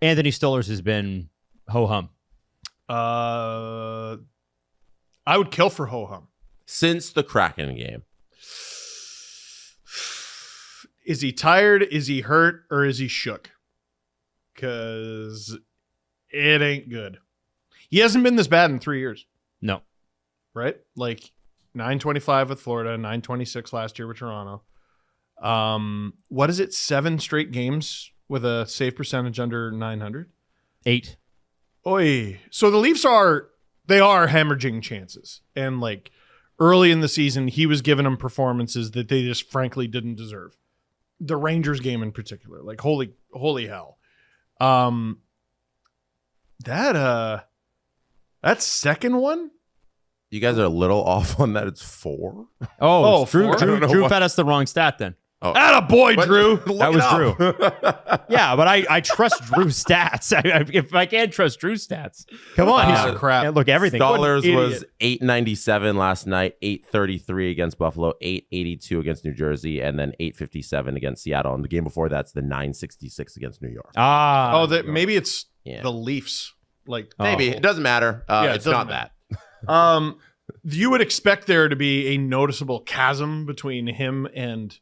Anthony Stolarz has been ho-hum. I would kill for ho-hum. Since the Kraken game. Is he tired? Is he hurt? Or is he shook? Because it ain't good. He hasn't been this bad in 3 years. No. Right? Like 925 with Florida, 926 last year with Toronto. What is it? 7 straight games with a save percentage under 900? 8. Oy. So the Leafs are hemorrhaging chances. And like early in the season, he was giving them performances that they just frankly didn't deserve. The Rangers game in particular. Like holy hell. That second one? You guys are a little off on that. It's 4. Oh, Drew Drew fed us the wrong stat then. Oh. Attaboy, Drew. That was Drew. Yeah, but I trust Drew's stats. If I can't trust Drew's stats, come on. Piece of crap. Yeah, look, everything. Stolarz was 897 last night, 833 against Buffalo, 882 against New Jersey, and then 857 against Seattle. And the game before that's the 966 against New York. Maybe it's the Leafs. Like maybe it doesn't matter. It's not matter. that. You would expect there to be a noticeable chasm between him and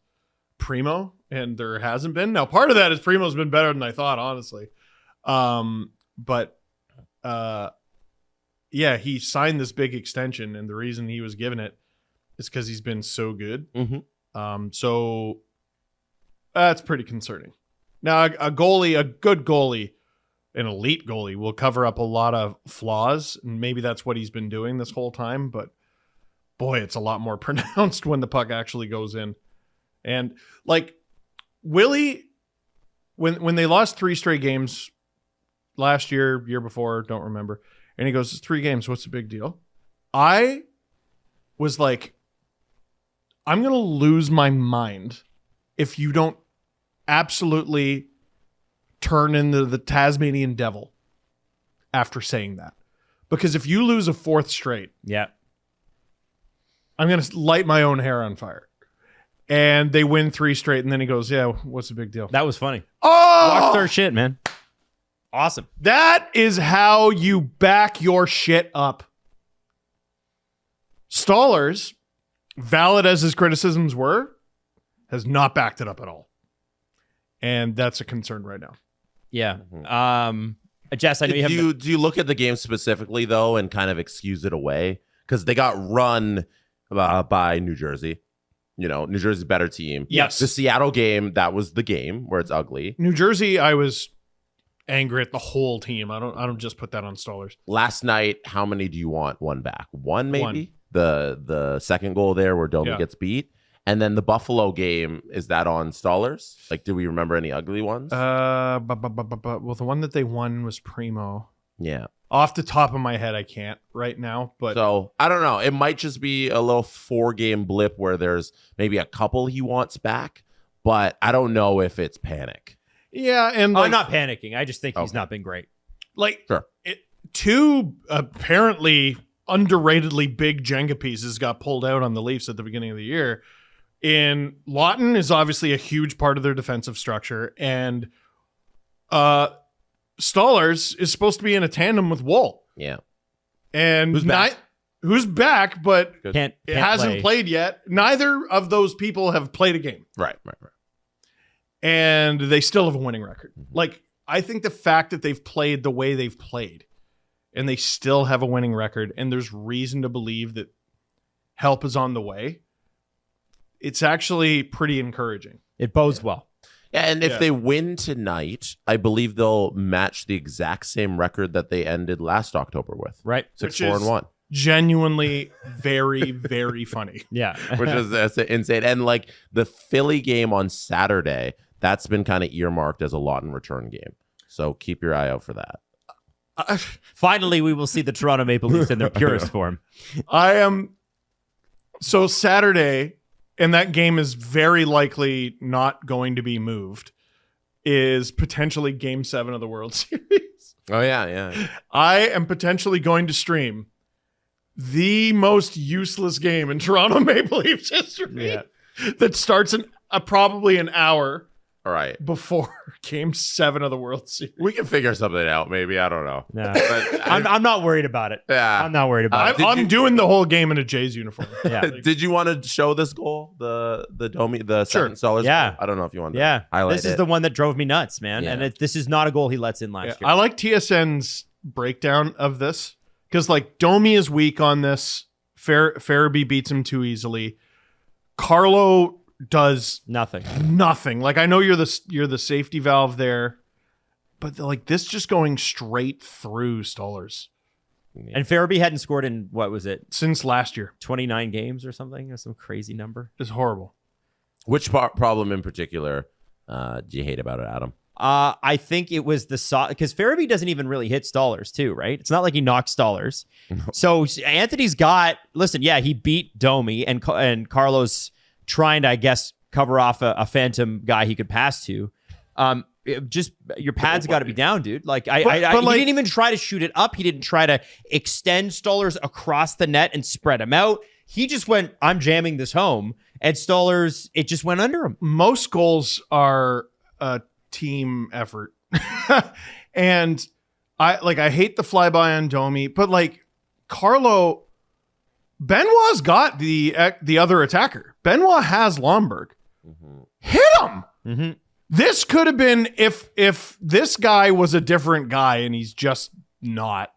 Primo, and there hasn't been. Now, part of that is Primo's been better than I thought, honestly. He signed this big extension, and the reason he was given it is because he's been so good. Mm-hmm. So that's pretty concerning. Now, a good goalie, an elite goalie, will cover up a lot of flaws, and maybe that's what he's been doing this whole time. But boy, it's a lot more pronounced when the puck actually goes in. And like Willie, when they lost 3 straight games last year before, don't remember, and he goes, "It's 3 games. What's the big deal?" I was like, I'm gonna lose my mind if you don't absolutely turn into the Tasmanian devil after saying that. Because if you lose a 4th straight, I'm gonna light my own hair on fire. And they win 3 straight, and then he goes, "Yeah, what's the big deal?" That was funny. Oh, Rockstar shit, man. Awesome. That is how you back your shit up. Stolarz, valid as his criticisms were, has not backed it up at all. And that's a concern right now. Yeah. Jess, I know do you look at the game specifically, though, and kind of excuse it away? Because they got run by New Jersey. You know, New Jersey's a better team. Yes. The Seattle game, that was the game where it's ugly. New Jersey, I was angry at the whole team. I don't just put that on Stolarz. Last night, how many do you want? 1 back? 1 maybe? The second goal there where Domi gets beat. And then the Buffalo game, is that on Stolarz? Like, do we remember any ugly ones? Well, the one that they won was Primo. Yeah. Off the top of my head, I can't right now. But so, I don't know. It might just be a little 4-game blip where there's maybe a couple he wants back. But I don't know if it's panic. Yeah, and I'm not panicking. I just think he's not been great. Like, sure. 2 apparently underratedly big Jenga pieces got pulled out on the Leafs at the beginning of the year. And Lawton is obviously a huge part of their defensive structure. And Stolarz is supposed to be in a tandem with Woll. Yeah. And who's back, but can't hasn't played yet. Neither of those people have played a game. Right. And they still have a winning record. Mm-hmm. Like, I think the fact that they've played the way they've played and they still have a winning record, and there's reason to believe that help is on the way, it's actually pretty encouraging. It bodes well. Yeah, and if they win tonight, I believe they'll match the exact same record that they ended last October with. Right. 6-4-1. Genuinely very, very funny. Yeah. Which is that's insane. And like the Philly game on Saturday, that's been kind of earmarked as a Lawton return game. So keep your eye out for that. Finally, we will see the Toronto Maple Leafs in their purest form. So Saturday, and that game is very likely not going to be moved, is potentially Game 7 of the World Series. Oh, yeah. I am potentially going to stream the most useless game in Toronto Maple Leafs history that starts in probably an hour All right. before Game 7 of the World Series. We can figure something out, maybe. I don't know. No. But I'm not worried about it. Yeah. I'm not worried about it. I'm doing the whole game in a Jays uniform. Yeah. Did you want to show this goal? The Domi, the second Stolarz Yeah. goal? I don't know if you want to Yeah. highlight This is it. the one that drove me nuts, man. Yeah. And this is not a goal he lets in last year. I like TSN's breakdown of this because like Domi is weak on this. Farabee beats him too easily. Carlo does nothing. Like I know you're the safety valve there, but like this just going straight through Stolarz. And Farabee hadn't scored in, what was it? Since last year. 29 games or something, or some crazy number. It's horrible. Which problem in particular do you hate about it, Adam? I think it was because Farabee doesn't even really hit Stolarz too, right? It's not like he knocked Stolarz. So Anthony's got, listen, yeah, he beat Domi and Carlos trying to, I guess, cover off a phantom guy he could pass to. Just your pads got to be down, dude. Like he didn't even try to shoot it up. He didn't try to extend Stolarz across the net and spread him out. He just went, I'm jamming this home, and Stolarz, it just went under him. Most goals are a team effort, and I hate the flyby on Domi, but like Carlo. Benoit's got the other attacker. Benoit has Lomberg. Mm-hmm. Hit him. Mm-hmm. This could have been if this guy was a different guy and he's just not.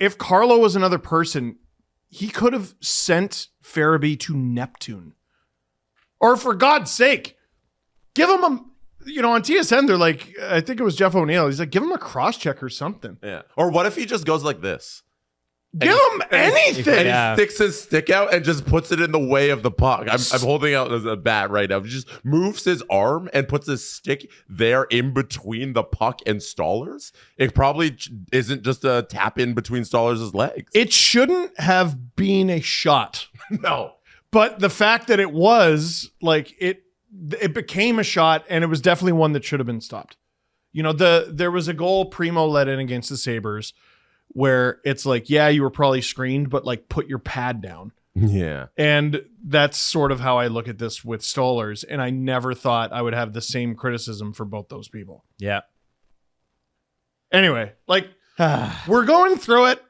If Carlo was another person, he could have sent Farabee to Neptune. Or for God's sake, give him on TSN, they're like, I think it was Jeff O'Neill. He's like, give him a cross check or something. Yeah. Or what if he just goes like this? Give him anything. And he sticks his stick out and just puts it in the way of the puck. I'm holding out as a bat right now. He just moves his arm and puts his stick there in between the puck and Stolarz. It probably isn't just a tap in between Stolarz' legs. It shouldn't have been a shot. No. But the fact that it was, like, it became a shot, and it was definitely one that should have been stopped. There was a goal Primo let in against the Sabres where it's like, yeah, you were probably screened, but like put your pad down. Yeah. And that's sort of how I look at this with Stolarz. And I never thought I would have the same criticism for both those people. Yeah. Anyway, like we're going through it.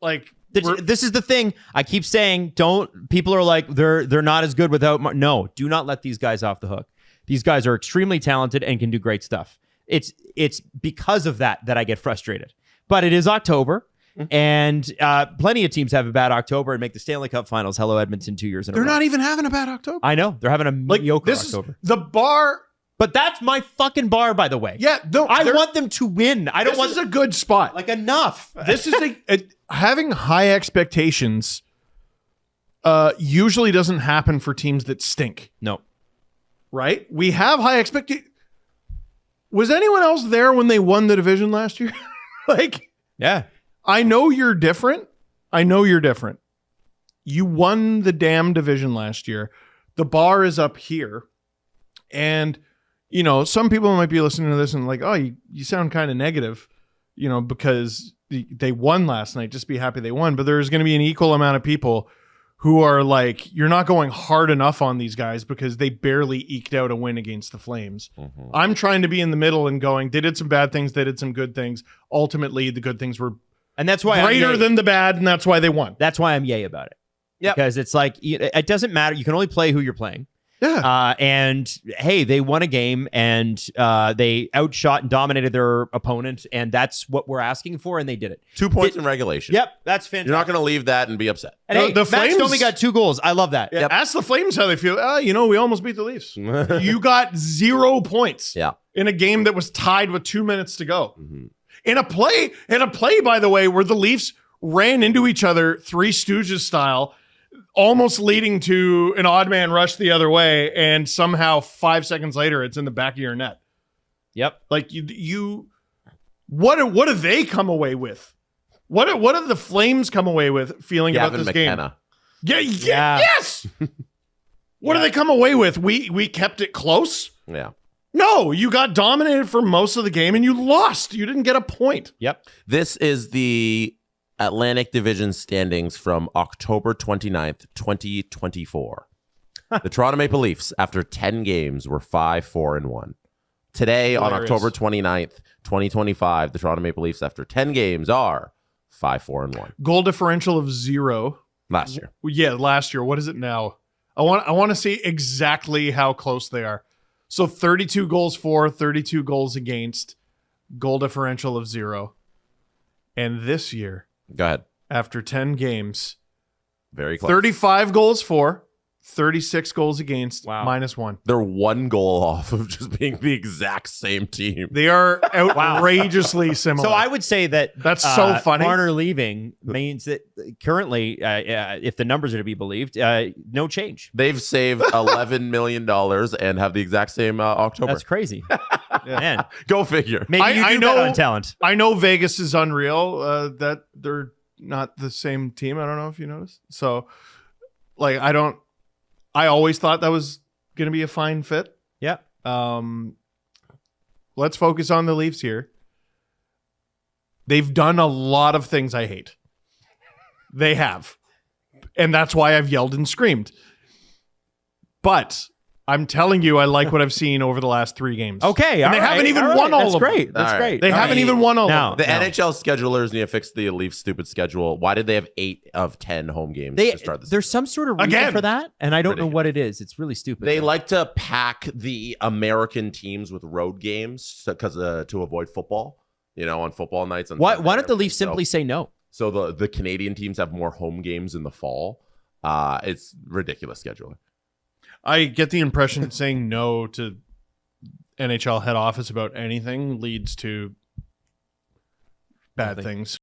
Like this is the thing. I keep saying, people are like, they're not as good without, no, do not let these guys off the hook. These guys are extremely talented and can do great stuff. It's because of that I get frustrated. But it is October, and plenty of teams have a bad October and make the Stanley Cup Finals. Hello, Edmonton, 2 years in a row. They're not even having a bad October. I know. They're having a mediocre October. The bar. But that's my fucking bar, by the way. Yeah, no, I want them to win. I don't want. This is a good spot. Like, enough. This is having high expectations usually doesn't happen for teams that stink. No. Right? We have high expectations. Was anyone else there when they won the division last year? Yeah. I know you're different. You won the damn division last year. The bar is up here. And, some people might be listening to this and like, oh, you sound kind of negative, because they won last night. Just be happy they won. But there's going to be an equal amount of people who are like, you're not going hard enough on these guys because they barely eked out a win against the Flames. Mm-hmm. I'm trying to be in the middle and going, they did some bad things, they did some good things. Ultimately, the good things were greater than the bad, and that's why they won. That's why I'm yay about it. Yeah, because it's like, it doesn't matter. You can only play who you're playing. Yeah. And hey, they won a game and they outshot and dominated their opponent, and that's what we're asking for, and they did it. 2 points in regulation. Yep, that's fantastic. You're not going to leave that and be upset. And hey, the Max Flames Domi got 2 goals. I love that. Yeah, yep. Ask the Flames how they feel. We almost beat the Leafs. You got 0 points. Yeah. In a game that was tied with 2 minutes to go. Mm-hmm. In a play, by the way, where the Leafs ran into each other, Three Stooges style, almost leading to an odd man rush the other way, and somehow 5 seconds later, it's in the back of your net. Yep. Like what do they come away with? What do the Flames come away with feeling Gavin about this McKenna. game? Yeah. Yes. What do they come away with? We kept it close. Yeah. No, you got dominated for most of the game and you lost. You didn't get a point. Yep. This is the Atlantic Division standings from October 29th, 2024. The Toronto Maple Leafs, after 10 games, were 5-4-1. Today, on Hilarious. October 29th, 2025, the Toronto Maple Leafs, after 10 games, are 5-4-1. Goal differential of 0. Last year. Yeah, last year. What is it now? I want to see exactly how close they are. So 32 goals for, 32 goals against, goal differential of 0. And this year, Go ahead. after 10 games, Very close. 35 goals for, 36 goals against, Wow. -1. They're one goal off of just being the exact same team. They are outrageously similar. So I would say that That's so funny. Marner leaving means that currently, if the numbers are to be believed, no change. They've saved $11 million and have the exact same October. That's crazy. Man, Go figure. maybe you I do know- bet on talent. I know Vegas is unreal, that they're not the same team. I don't know if you noticed. So, like, I always thought that was going to be a fine fit. Yeah. Let's focus on the Leafs here. They've done a lot of things I hate. They have. And that's why I've yelled and screamed. But I'm telling you, I like what I've seen over the last 3 games. Okay. And they haven't even won all of them. Great. That's All right. great. They All haven't right. even won all Now, of The them. NHL schedulers need to fix the Leafs' stupid schedule. Why did they have 8 of 10 home games to start the season? There's some sort of reason Again. for that, and I don't know Ridiculous. what it is. It's really stupid. They like to pack the American teams with road games because to avoid football. On football nights. Why don't the Leafs simply say no? So the Canadian teams have more home games in the fall. It's ridiculous scheduling. I get the impression that saying no to NHL head office about anything leads to bad Nothing. things.